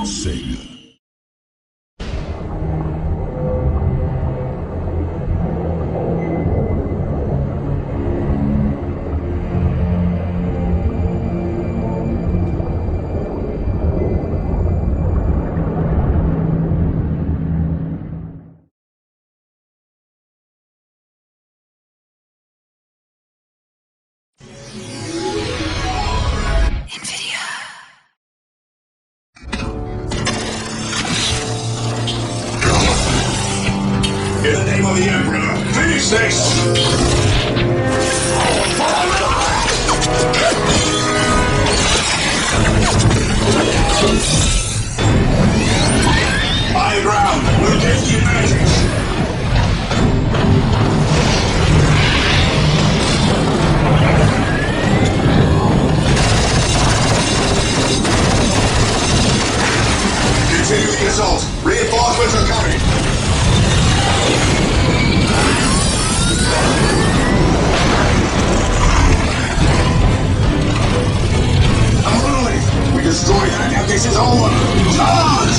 Sega. In the name of the Emperor, finish this! High ground, we'll take the advantage! Continue the assault! Reinforcements are coming! Unruly! We destroyed that, now this is over! Charge!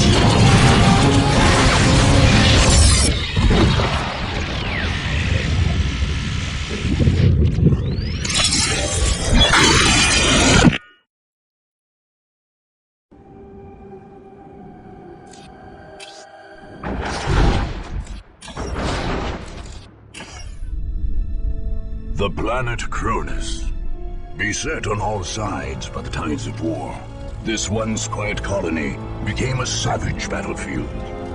The planet Cronus. Beset on all sides by the tides of war, this once quiet colony became a savage battlefield.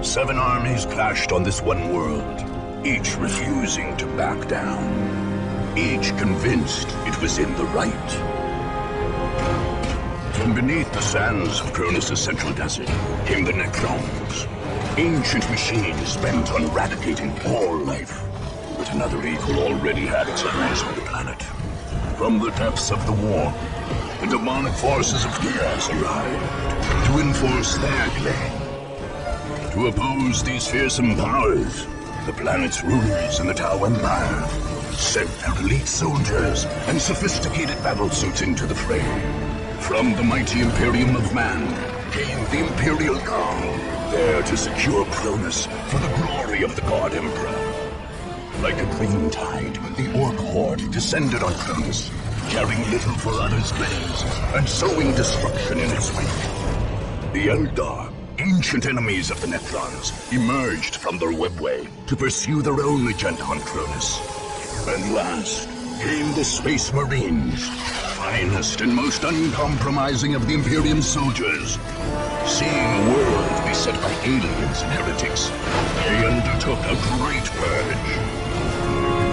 7 armies clashed on this one world, each refusing to back down. Each convinced it was in the right. From beneath the sands of Cronus' central desert came the Necrons, ancient machines bent on eradicating all life. But another evil already had its eyes on the planet. From the depths of the war, the demonic forces of chaos arrived to enforce their claim. To oppose these fearsome powers, the planet's rulers and the Tau Empire sent their elite soldiers and sophisticated battlesuits into the fray. From the mighty Imperium of Man came the Imperial Guard, there to secure Cronus for the glory of the God Emperor. Like a green tide, the Orc horde descended on Cronus, caring little for others' gains and sowing destruction in its wake. The Eldar, ancient enemies of the Necrons, emerged from their webway to pursue their own agenda on Cronus. And last came the Space Marines, finest and most uncompromising of the Imperium soldiers. Seeing a world beset by aliens and heretics, they undertook a great purge.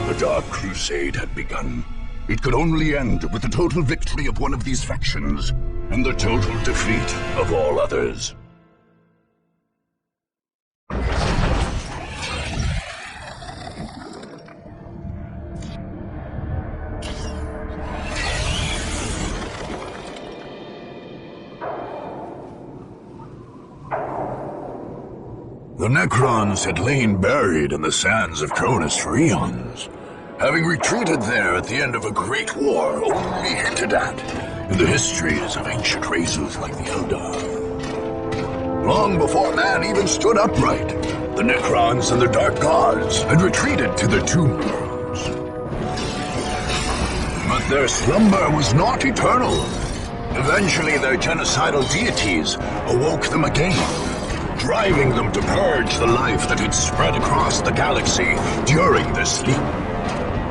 The Dark Crusade had begun. It could only end with the total victory of one of these factions, and the total defeat of all others. The Necrons had lain buried in the sands of Cronus for eons, having retreated there at the end of a great war only hinted at in the histories of ancient races like the Eldar. Long before man even stood upright, the Necrons and the Dark Gods had retreated to their tomb worlds. But their slumber was not eternal. Eventually their genocidal deities awoke them again, driving them to purge the life that had spread across the galaxy during their sleep.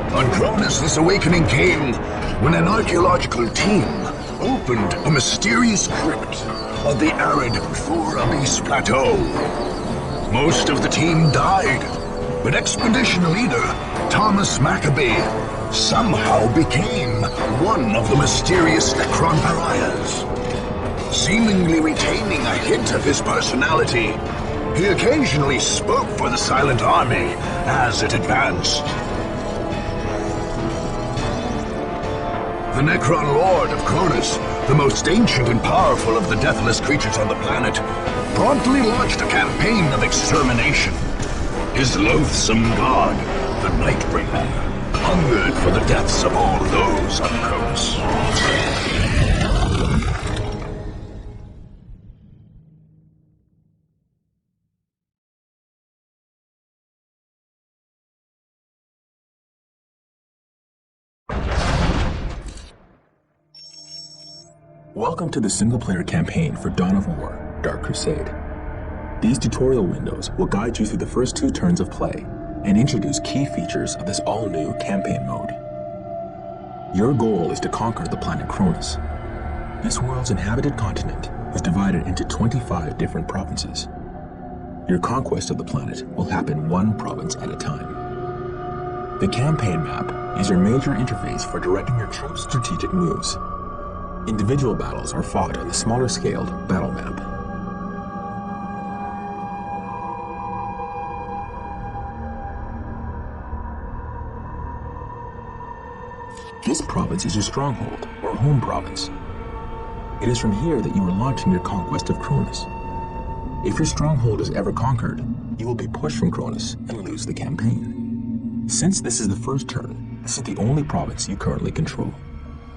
On Cronus, this awakening came when an archaeological team opened a mysterious crypt on the arid Thor Abyss Plateau. Most of the team died, but expedition leader Thomas Maccabee somehow became one of the mysterious Necron pariahs. Seemingly retaining a hint of his personality, he occasionally spoke for the Silent Army as it advanced. The Necron Lord of Cronus, the most ancient and powerful of the deathless creatures on the planet, promptly launched a campaign of extermination. His loathsome god, the Nightbringer, hungered for the deaths of all those on Cronus. Welcome to the single-player campaign for Dawn of War, Dark Crusade. These tutorial windows will guide you through the first 2 turns of play and introduce key features of this all-new campaign mode. Your goal is to conquer the planet Cronus. This world's inhabited continent is divided into 25 different provinces. Your conquest of the planet will happen 1 province at a time. The campaign map is your major interface for directing your troops' strategic moves. Individual battles are fought on the smaller-scaled battle map. This province is your stronghold, or home province. It is from here that you are launching your conquest of Cronus. If your stronghold is ever conquered, you will be pushed from Cronus and lose the campaign. Since this is the first turn, this is the only province you currently control.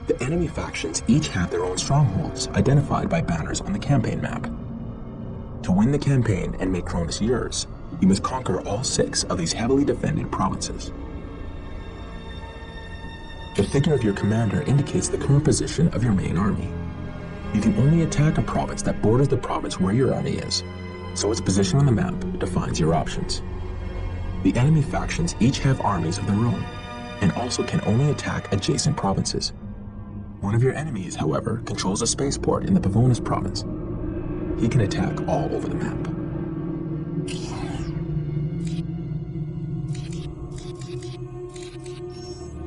The enemy factions each have their own strongholds, identified by banners on the campaign map. To win the campaign and make Cronus yours, you must conquer all 6 of these heavily defended provinces. The figure of your commander indicates the current position of your main army. You can only attack a province that borders the province where your army is, so its position on the map defines your options. The enemy factions each have armies of their own, and also can only attack adjacent provinces. One of your enemies, however, controls a spaceport in the Pavonis province. He can attack all over the map.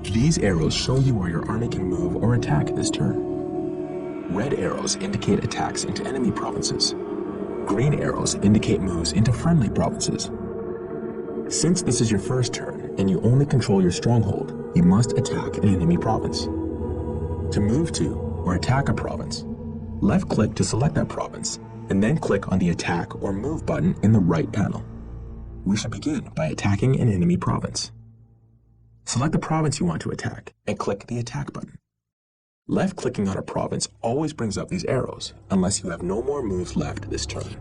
These arrows show you where your army can move or attack this turn. Red arrows indicate attacks into enemy provinces. Green arrows indicate moves into friendly provinces. Since this is your first turn and you only control your stronghold, you must attack an enemy province. To move to or attack a province, left-click to select that province, and then click on the Attack or Move button in the right panel. We should begin by attacking an enemy province. Select the province you want to attack and click the Attack button. Left-clicking on a province always brings up these arrows, unless you have no more moves left this turn.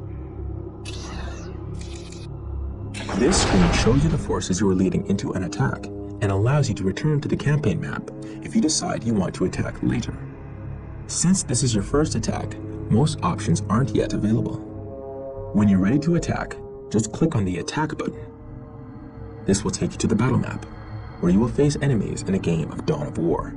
This screen shows you the forces you are leading into an attack, and allows you to return to the campaign map if you decide you want to attack later. Since this is your first attack, most options aren't yet available. When you're ready to attack, just click on the Attack button. This will take you to the battle map, where you will face enemies in a game of Dawn of War.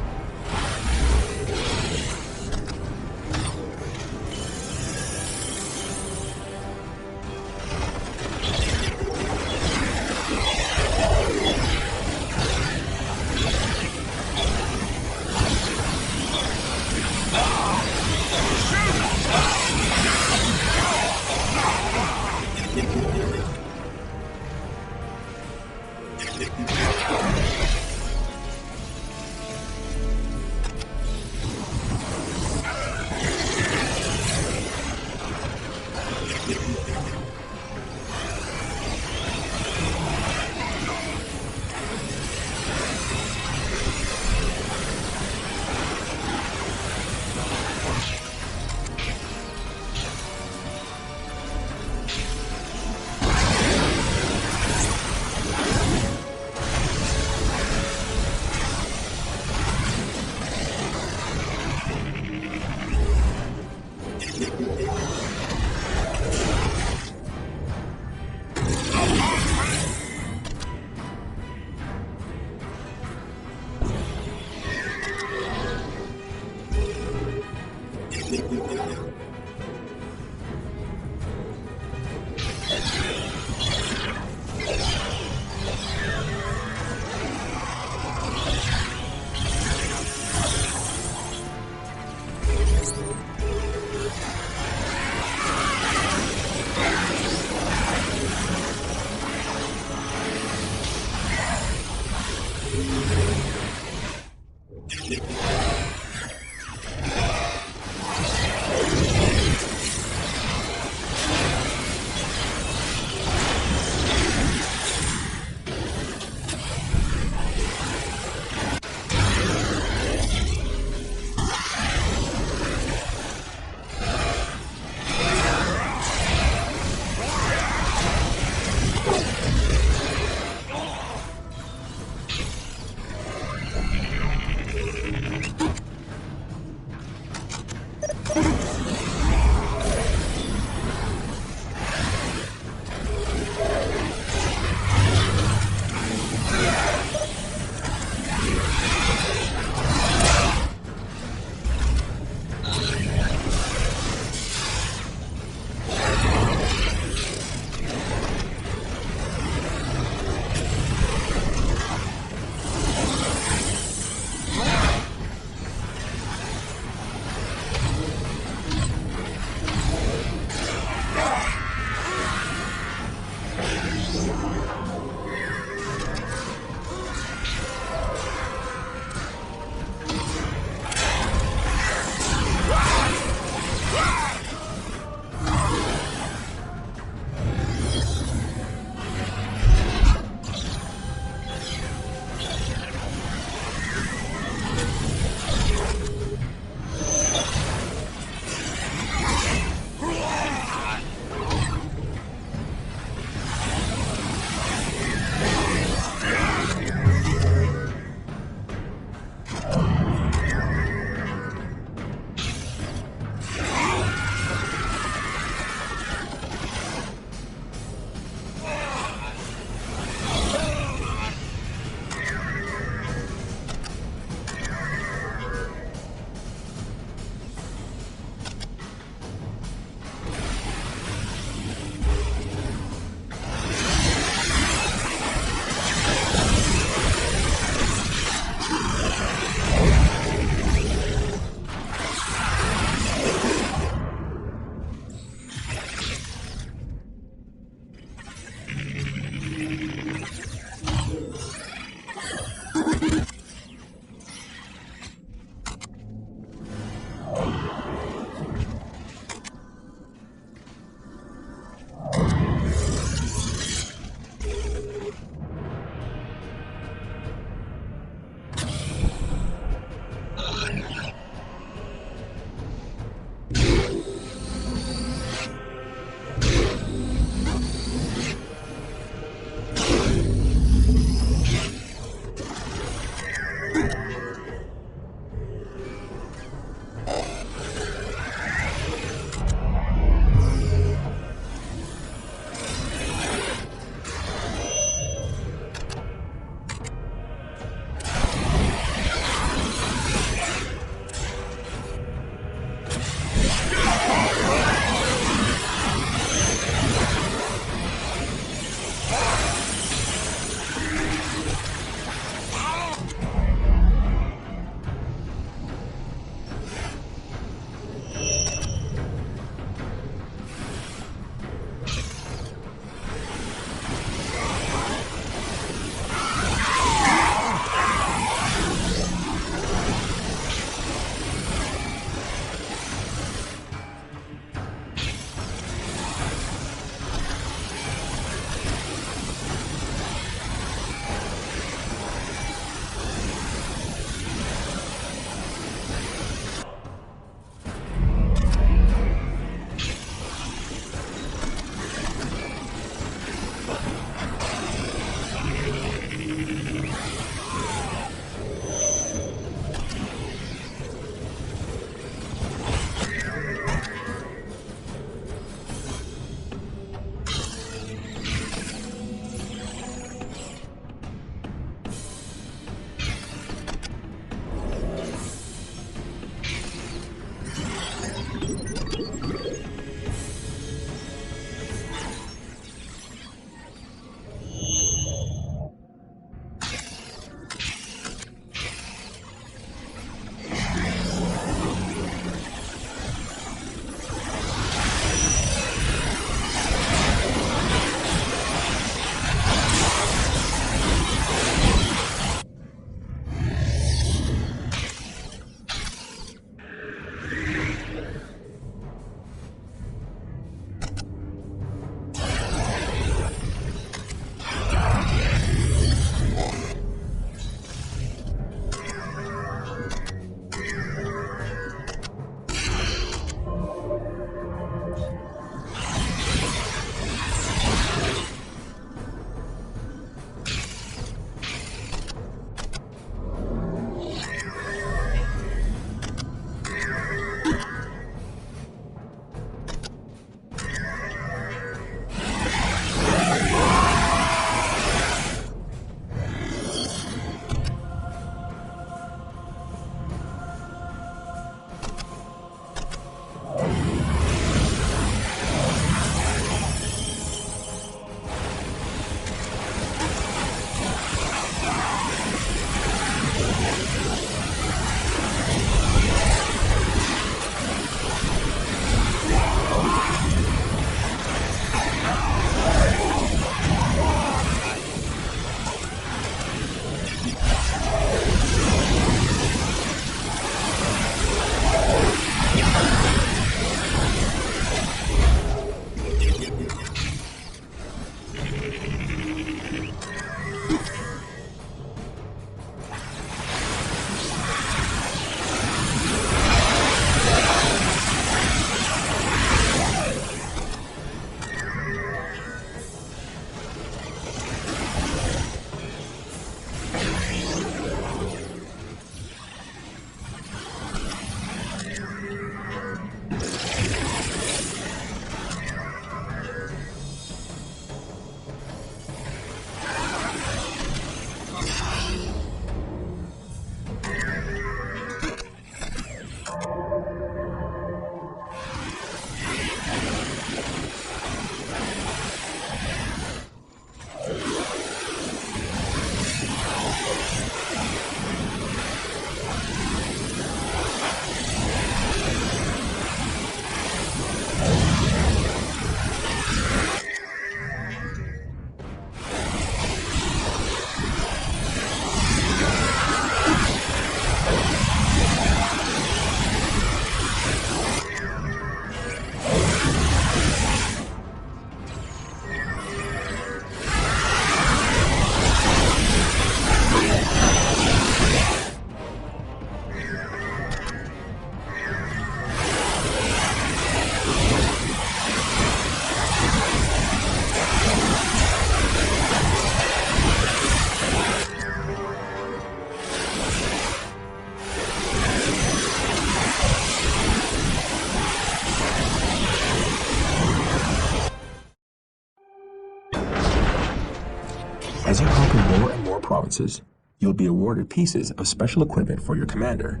provinces, you'll be awarded pieces of special equipment for your commander.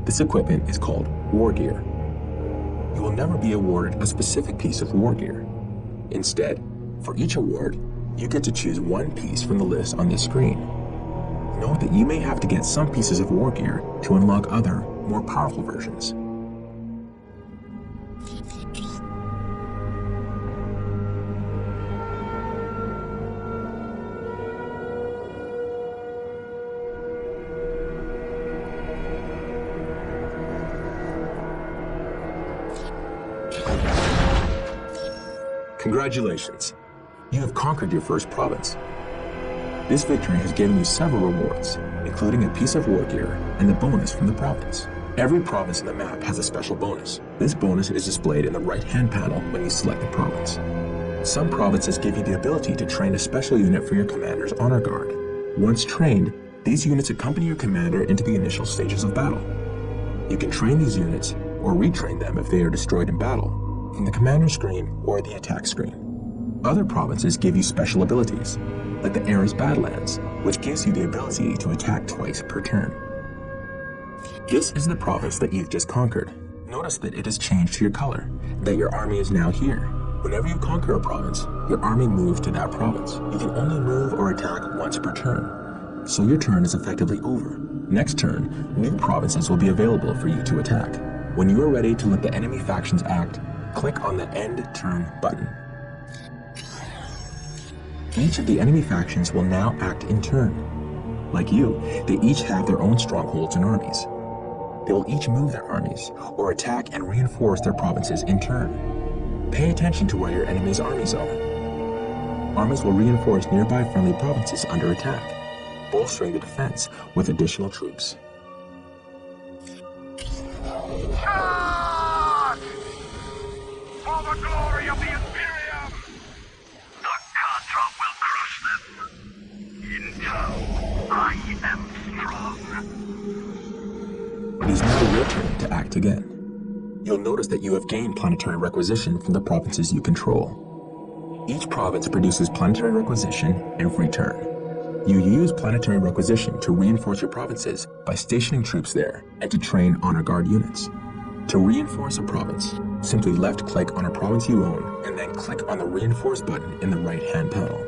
This equipment is called war gear. You will never be awarded a specific piece of war gear. Instead, for each award, you get to choose one piece from the list on this screen. Note that you may have to get some pieces of war gear to unlock other, more powerful versions. Congratulations! You have conquered your first province. This victory has given you several rewards, including a piece of war gear and the bonus from the province. Every province in the map has a special bonus. This bonus is displayed in the right-hand panel when you select the province. Some provinces give you the ability to train a special unit for your commander's honor guard. Once trained, these units accompany your commander into the initial stages of battle. You can train these units, or retrain them if they are destroyed in battle, from the commander screen or the attack screen. Other provinces give you special abilities, like the Era's Badlands, which gives you the ability to attack twice per turn. This is the province that you've just conquered. Notice that it has changed to your color, that your army is now here. Whenever you conquer a province, your army moves to that province. You can only move or attack once per turn, so your turn is effectively over. Next turn, new provinces will be available for you to attack. When you are ready to let the enemy factions act, click on the End Turn button. Each of the enemy factions will now act in turn. Like you, they each have their own strongholds and armies. They will each move their armies, or attack and reinforce their provinces in turn. Pay attention to where your enemy's armies are. Armies will reinforce nearby friendly provinces under attack, bolstering the defense with additional troops. Charge! For the glory of the Imperium! The Contra will crush them. In town, I am strong. It is now your turn to act again. You'll notice that you have gained planetary requisition from the provinces you control. Each province produces planetary requisition every turn. You use planetary requisition to reinforce your provinces by stationing troops there and to train honor guard units. To reinforce a province, simply left-click on a province you own and then click on the Reinforce button in the right-hand panel.